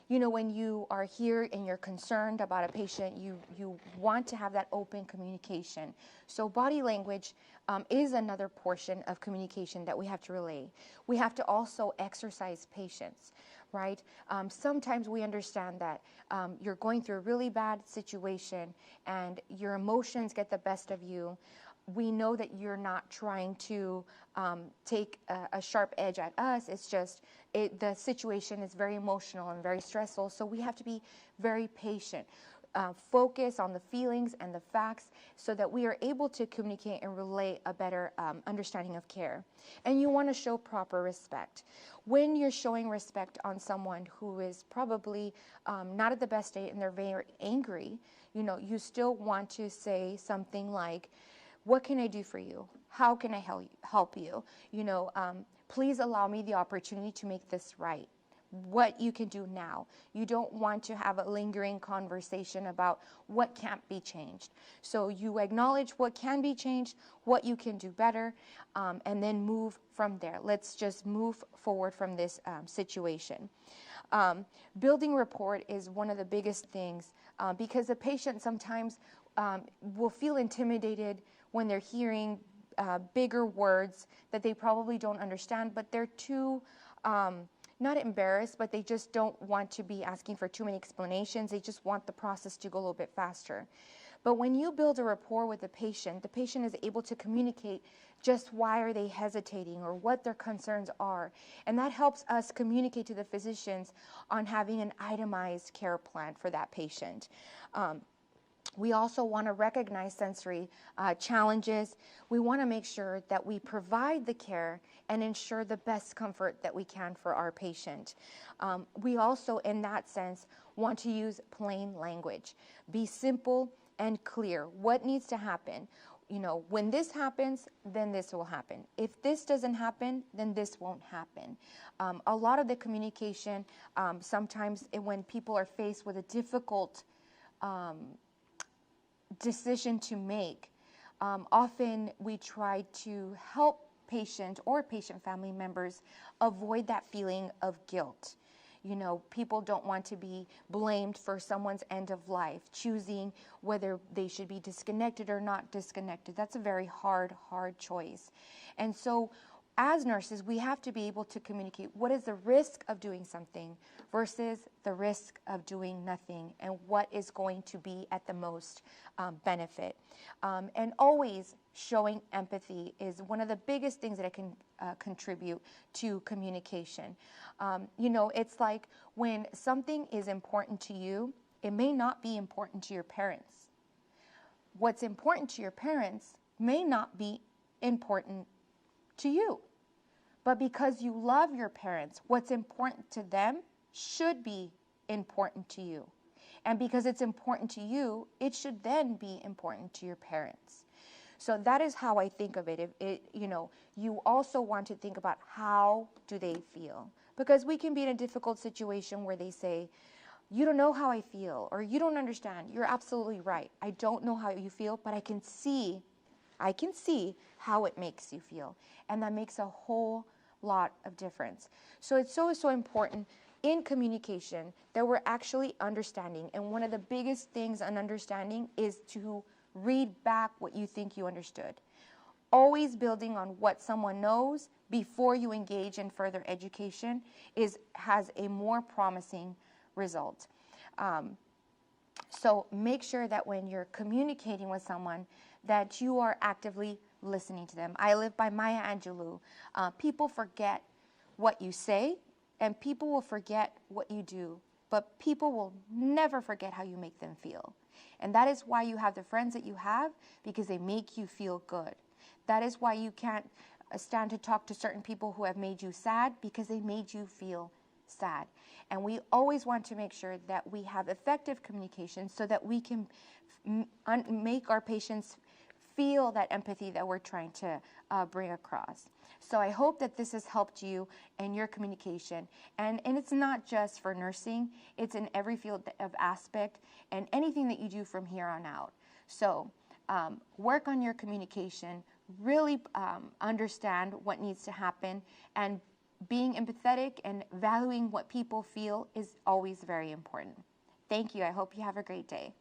Speaker 9: You know, when you are here and you're concerned about a patient, you want to have that open communication. So body language is another portion of communication that we have to relay. We have to also exercise patience, right? Sometimes we understand that you're going through a really bad situation and your emotions get the best of you. We know that you're not trying to take a sharp edge at us. It's just the situation is very emotional and very stressful, so we have to be very patient. Focus on the feelings and the facts so that we are able to communicate and relay a better understanding of care. And you want to show proper respect. When you're showing respect on someone who is probably not at the best state and they're very angry, you know, you still want to say something like, what can I do for you? How can I help you? You know, please allow me the opportunity to make this right. What you can do now. You don't want to have a lingering conversation about what can't be changed. So you acknowledge what can be changed, what you can do better, and then move from there. Let's just move forward from this situation. Building rapport is one of the biggest things because the patient sometimes will feel intimidated when they're hearing bigger words that they probably don't understand, but they're too not embarrassed, but they just don't want to be asking for too many explanations. They just want the process to go a little bit faster. But when you build a rapport with the patient is able to communicate just why are they hesitating or what their concerns are. And that helps us communicate to the physicians on having an itemized care plan for that patient. We also want to recognize sensory challenges. We want to make sure that we provide the care and ensure the best comfort that we can for our patient. We also, in that sense, want to use plain language. Be simple and clear. What needs to happen? You know, when this happens, then this will happen. If this doesn't happen, then this won't happen. A lot of the communication, sometimes when people are faced with a difficult decision to make, often we try to help patient or patient family members avoid that feeling of guilt. You know, people don't want to be blamed for someone's end of life, choosing whether they should be disconnected or not disconnected. That's a very hard choice. And so as nurses, we have to be able to communicate what is the risk of doing something versus the risk of doing nothing, and what is going to be at the most benefit. And always showing empathy is one of the biggest things that it can contribute to communication. You know, it's like when something is important to you, it may not be important to your parents. What's important to your parents may not be important to you. But because you love your parents, what's important to them should be important to you. And because it's important to you, it should then be important to your parents. So that is how I think of it. You know, you also want to think about how do they feel? Because we can be in a difficult situation where they say, you don't know how I feel, or you don't understand. You're absolutely right. I don't know how you feel, but I can see how it makes you feel. And that makes a whole lot of difference. So it's so important in communication that we're actually understanding. And one of the biggest things on understanding is to read back what you think you understood. Always building on what someone knows before you engage in further education has a more promising result. So make sure that when you're communicating with someone that you are actively listening to them. I live by Maya Angelou. People forget what you say, and people will forget what you do, but people will never forget how you make them feel. And that is why you have the friends that you have, because they make you feel good. That is why you can't stand to talk to certain people who have made you sad, because they made you feel sad. And we always want to make sure that we have effective communication so that we can make our patients feel that empathy that we're trying to bring across. So I hope that this has helped you in your communication. And it's not just for nursing, it's in every field of aspect and anything that you do from here on out. So work on your communication, really understand what needs to happen, and being empathetic and valuing what people feel is always very important. Thank you. I hope you have a great day.